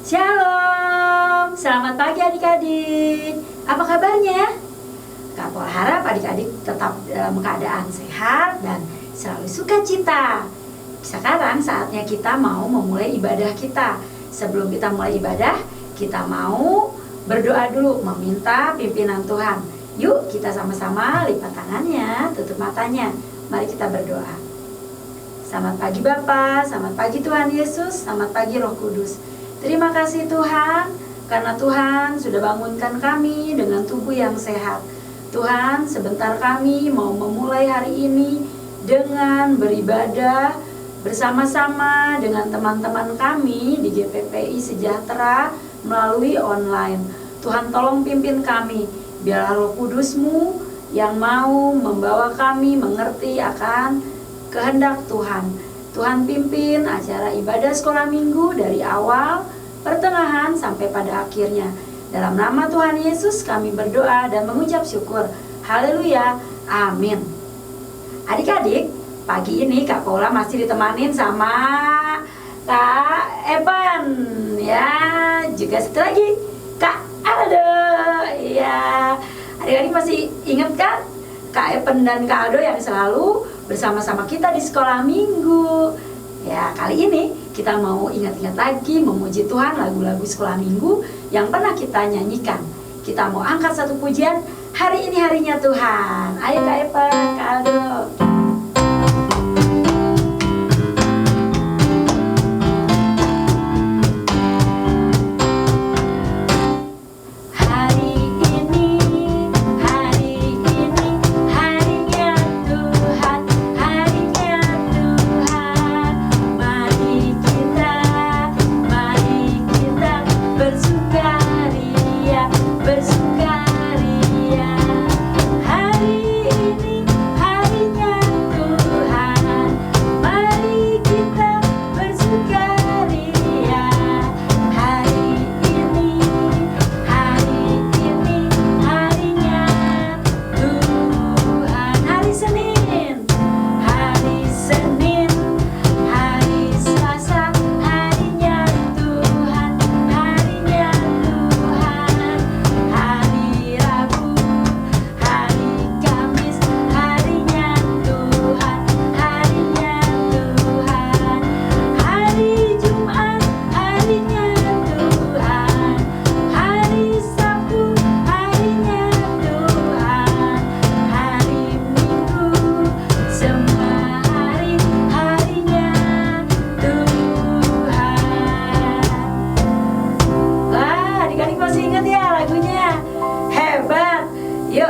Shalom, selamat pagi adik-adik. Apa kabarnya? Kak Pola harap adik-adik tetap dalam keadaan sehat dan selalu sukacita. Sekarang saatnya kita mau memulai ibadah kita. Sebelum kita mulai ibadah, kita mau berdoa dulu, meminta pimpinan Tuhan. Yuk kita sama-sama lipat tangannya, tutup matanya. Mari kita berdoa. Selamat pagi Bapa, selamat pagi Tuhan Yesus, selamat pagi Roh Kudus. Terima kasih Tuhan, karena Tuhan sudah bangunkan kami dengan tubuh yang sehat. Tuhan, sebentar kami mau memulai hari ini dengan beribadah bersama-sama dengan teman-teman kami di GPPI Sejahtera melalui online. Tuhan tolong pimpin kami, biarlah Roh Kudus-Mu yang mau membawa kami mengerti akan kehendak Tuhan. Tuhan pimpin acara ibadah sekolah minggu dari awal, pertengahan sampai pada akhirnya. Dalam nama Tuhan Yesus kami berdoa dan mengucap syukur. Haleluya, amin. Adik-adik, pagi ini Kak Paula masih ditemanin sama Kak Evan, ya, juga satu lagi Kak Aldo, ya. Adik-adik masih ingat kan Kak Evan dan Kak Aldo yang selalu bersama-sama kita di sekolah minggu. Ya, kali ini kita mau ingat-ingat lagi memuji Tuhan lagu-lagu sekolah minggu yang pernah kita nyanyikan. Kita mau angkat satu pujian, hari ini harinya Tuhan. Ayo Kak Evan, Kak Aldo.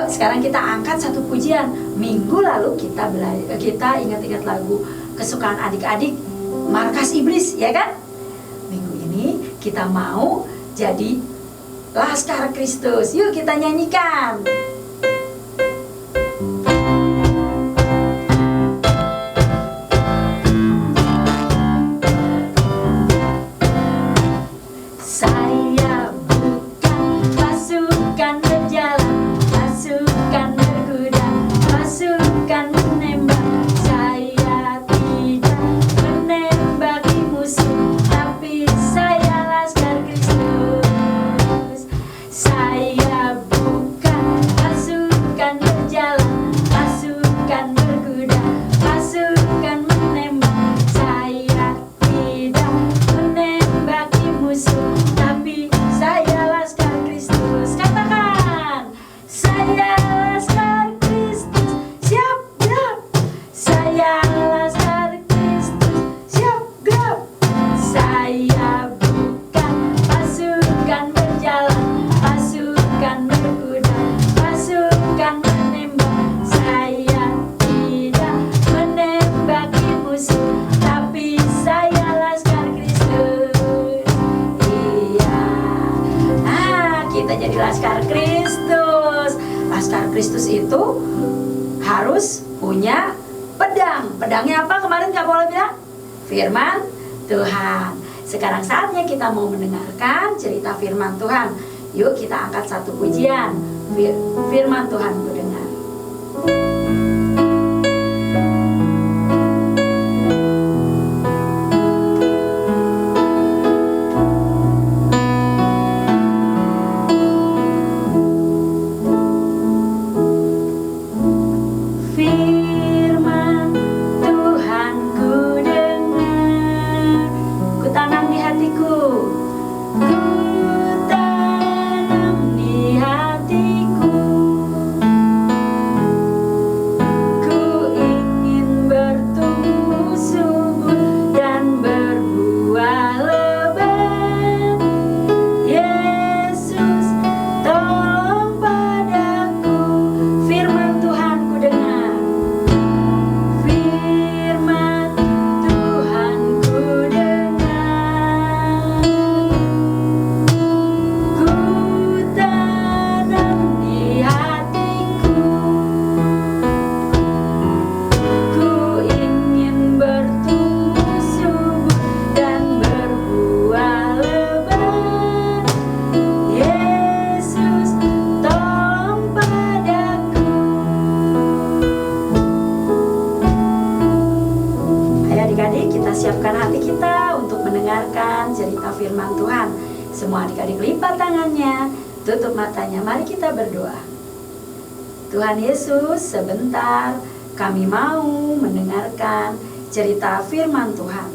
Sekarang kita angkat satu pujian. Minggu lalu kita ingat-ingat lagu kesukaan adik-adik, Markas Iblis, ya kan? Minggu ini kita mau jadi Laskar Kristus. Yuk kita nyanyikan. Kristus itu harus punya pedang. Pedangnya apa kemarin Kak Paula bilang? Firman Tuhan. Sekarang saatnya kita mau mendengarkan cerita firman Tuhan. Yuk kita angkat satu pujian. Firman Tuhan ku dengar. Tuhan. Semua adik-adik lipat tangannya, tutup matanya, mari kita berdoa. Tuhan Yesus, sebentar kami mau mendengarkan cerita firman Tuhan.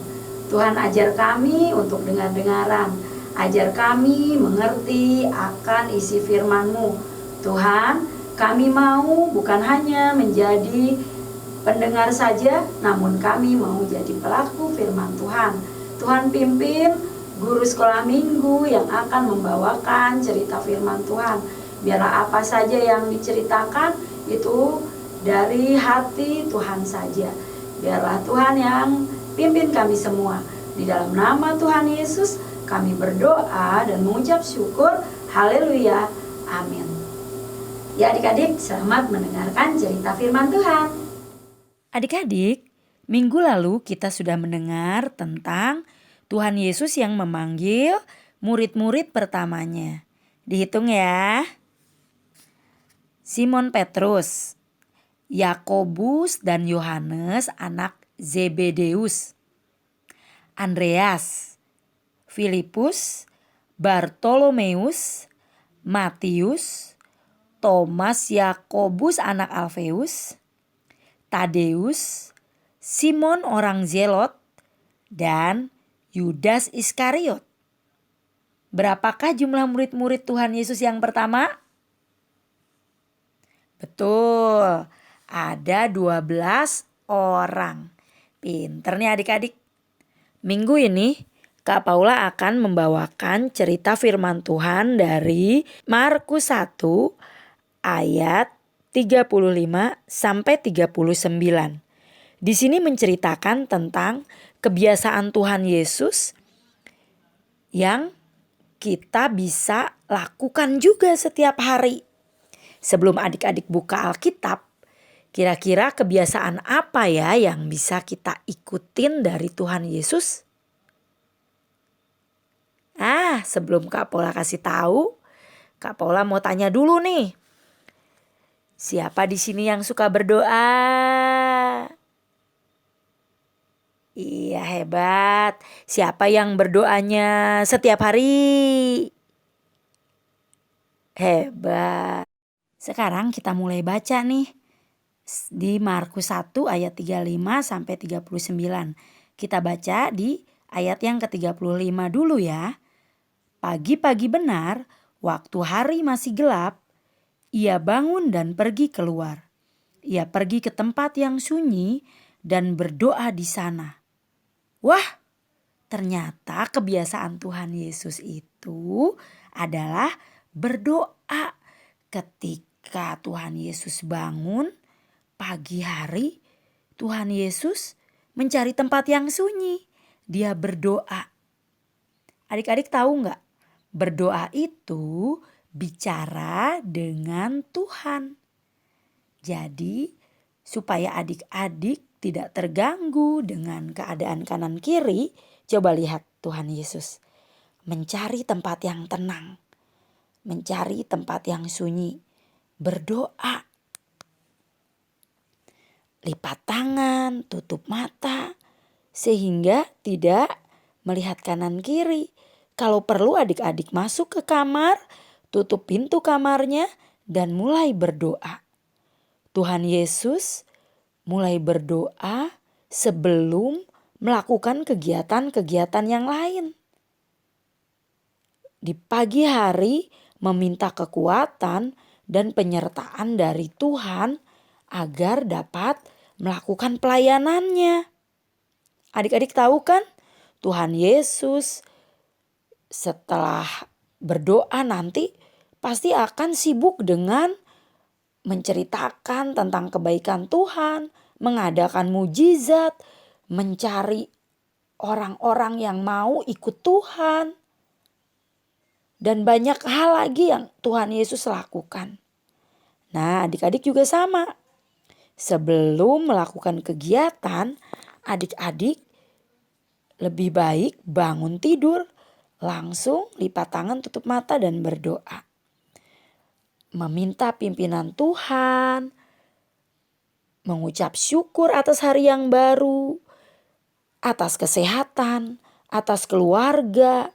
Tuhan, ajar kami untuk dengar-dengaran, ajar kami mengerti akan isi firman-Mu. Tuhan, kami mau bukan hanya menjadi pendengar saja, namun kami mau jadi pelaku firman Tuhan. Tuhan, pimpin guru sekolah minggu yang akan membawakan cerita firman Tuhan. Biarlah apa saja yang diceritakan itu dari hati Tuhan saja. Biarlah Tuhan yang pimpin kami semua. Di dalam nama Tuhan Yesus kami berdoa dan mengucap syukur. Haleluya. Amin. Ya adik-adik, selamat mendengarkan cerita firman Tuhan. Adik-adik, minggu lalu kita sudah mendengar tentang Tuhan Yesus yang memanggil murid-murid pertamanya. Dihitung ya. Simon Petrus, Yakobus dan Yohanes anak Zebedeus, Andreas, Filipus, Bartolomeus, Matius, Thomas, Yakobus anak Alfeus, Tadeus, Simon orang Zelot, dan Yudas Iskariot. Berapakah jumlah murid-murid Tuhan Yesus yang pertama? Betul, ada 12 orang. Pinter nih adik-adik. Minggu ini Kak Paula akan membawakan cerita firman Tuhan dari Markus 1 ayat 35 sampai 39. Di sini menceritakan tentang kebiasaan Tuhan Yesus yang kita bisa lakukan juga setiap hari. Sebelum adik-adik buka Alkitab, kira-kira kebiasaan apa ya yang bisa kita ikutin dari Tuhan Yesus? Sebelum Kak Paula kasih tahu, Kak Paula mau tanya dulu nih. Siapa di sini yang suka berdoa? Iya, hebat. Siapa yang berdoanya setiap hari? Hebat. Sekarang kita mulai baca nih. Di Markus 1 ayat 35 sampai 39. Kita baca di ayat yang ke-35 dulu ya. Pagi-pagi benar, waktu hari masih gelap, ia bangun dan pergi keluar. Ia pergi ke tempat yang sunyi dan berdoa di sana. Wah, ternyata kebiasaan Tuhan Yesus itu adalah berdoa. Ketika Tuhan Yesus bangun pagi hari, Tuhan Yesus mencari tempat yang sunyi. Dia berdoa. Adik-adik tahu nggak? Berdoa itu bicara dengan Tuhan. Jadi supaya adik-adik tidak terganggu dengan keadaan kanan kiri, coba lihat Tuhan Yesus mencari tempat yang tenang, mencari tempat yang sunyi, berdoa. Lipat tangan, tutup mata, sehingga tidak melihat kanan kiri. Kalau perlu adik-adik masuk ke kamar, tutup pintu kamarnya dan mulai berdoa. Tuhan Yesus mulai berdoa sebelum melakukan kegiatan-kegiatan yang lain. Di pagi hari meminta kekuatan dan penyertaan dari Tuhan agar dapat melakukan pelayanannya. Adik-adik tahu kan, Tuhan Yesus setelah berdoa nanti pasti akan sibuk dengan menceritakan tentang kebaikan Tuhan, mengadakan mujizat, mencari orang-orang yang mau ikut Tuhan. Dan banyak hal lagi yang Tuhan Yesus lakukan. Nah, adik-adik juga sama. Sebelum melakukan kegiatan, adik-adik lebih baik bangun tidur, langsung lipat tangan, tutup mata dan berdoa. Meminta pimpinan Tuhan, mengucap syukur atas hari yang baru, atas kesehatan, atas keluarga,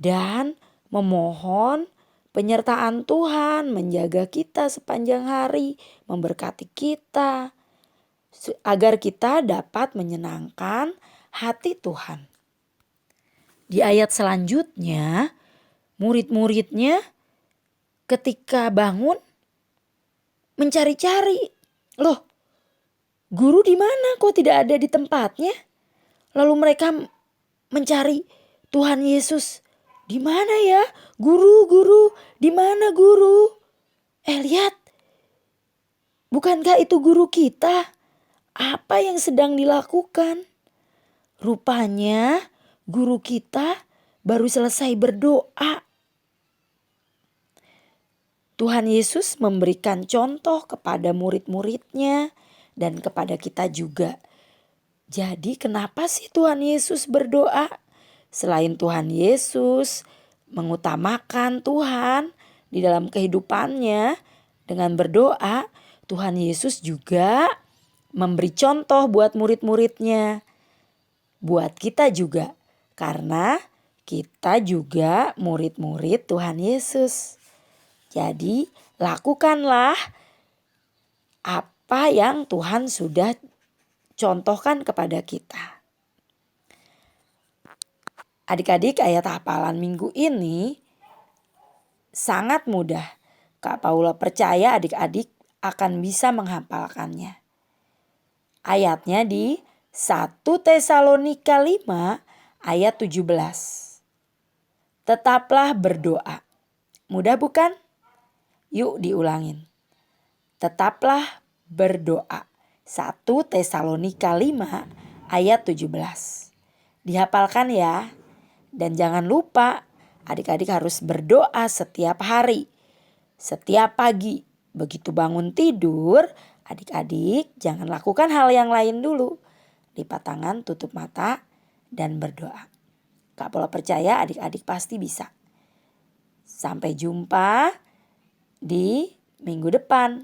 dan memohon penyertaan Tuhan menjaga kita sepanjang hari, memberkati kita agar kita dapat menyenangkan hati Tuhan. Di ayat selanjutnya, murid-muridnya ketika bangun mencari-cari. Loh, guru di mana? Kok tidak ada di tempatnya? Lalu mereka mencari Tuhan Yesus. Di mana ya? Guru, di mana guru? Lihat. Bukankah itu guru kita? Apa yang sedang dilakukan? Rupanya guru kita baru selesai berdoa. Tuhan Yesus memberikan contoh kepada murid-muridnya dan kepada kita juga. Jadi kenapa sih Tuhan Yesus berdoa? Selain Tuhan Yesus mengutamakan Tuhan di dalam kehidupannya dengan berdoa, Tuhan Yesus juga memberi contoh buat murid-muridnya. Buat kita juga, karena kita juga murid-murid Tuhan Yesus. Jadi lakukanlah apa yang Tuhan sudah contohkan kepada kita. Adik-adik, ayat hafalan minggu ini sangat mudah. Kak Paula percaya adik-adik akan bisa menghafalkannya. Ayatnya di 1 Tesalonika 5 ayat 17. Tetaplah berdoa. Mudah bukan? Yuk diulangin. Tetaplah berdoa. 1 Tesalonika 5 ayat 17. Dihafalkan ya. Dan jangan lupa adik-adik harus berdoa setiap hari. Setiap pagi. Begitu bangun tidur, adik-adik jangan lakukan hal yang lain dulu. Lipat tangan, tutup mata, dan berdoa. Kak Paula percaya adik-adik pasti bisa. Sampai jumpa di minggu depan.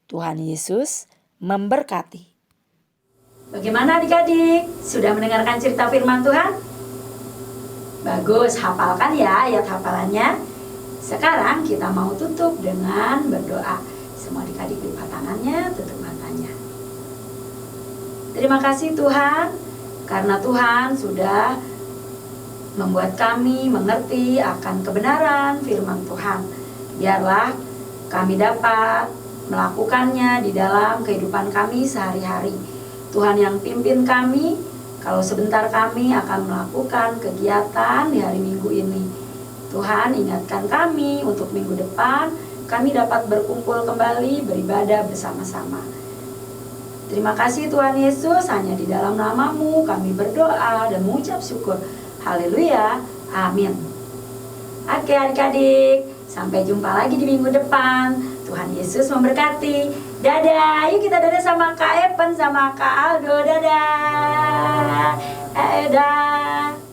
Tuhan Yesus memberkati. Bagaimana adik-adik? Sudah mendengarkan cerita firman Tuhan? Bagus, hafalkan ya ayat hafalannya. Sekarang kita mau tutup dengan berdoa. Semua adik-adik lipat tangannya, tutup matanya. Terima kasih Tuhan, karena Tuhan sudah membuat kami mengerti akan kebenaran firman Tuhan. Biarlah kami dapat melakukannya di dalam kehidupan kami sehari-hari. Tuhan yang pimpin kami, kalau sebentar kami akan melakukan kegiatan di hari Minggu ini. Tuhan ingatkan kami untuk minggu depan kami dapat berkumpul kembali beribadah bersama-sama. Terima kasih Tuhan Yesus, hanya di dalam nama-Mu kami berdoa dan mengucap syukur. Haleluya, amin. Oke adik-adik, sampai jumpa lagi di minggu depan. Tuhan Yesus memberkati. Dadah, yuk kita dadah sama Kak Evan, sama Kak Aldo, dadah. Dadah.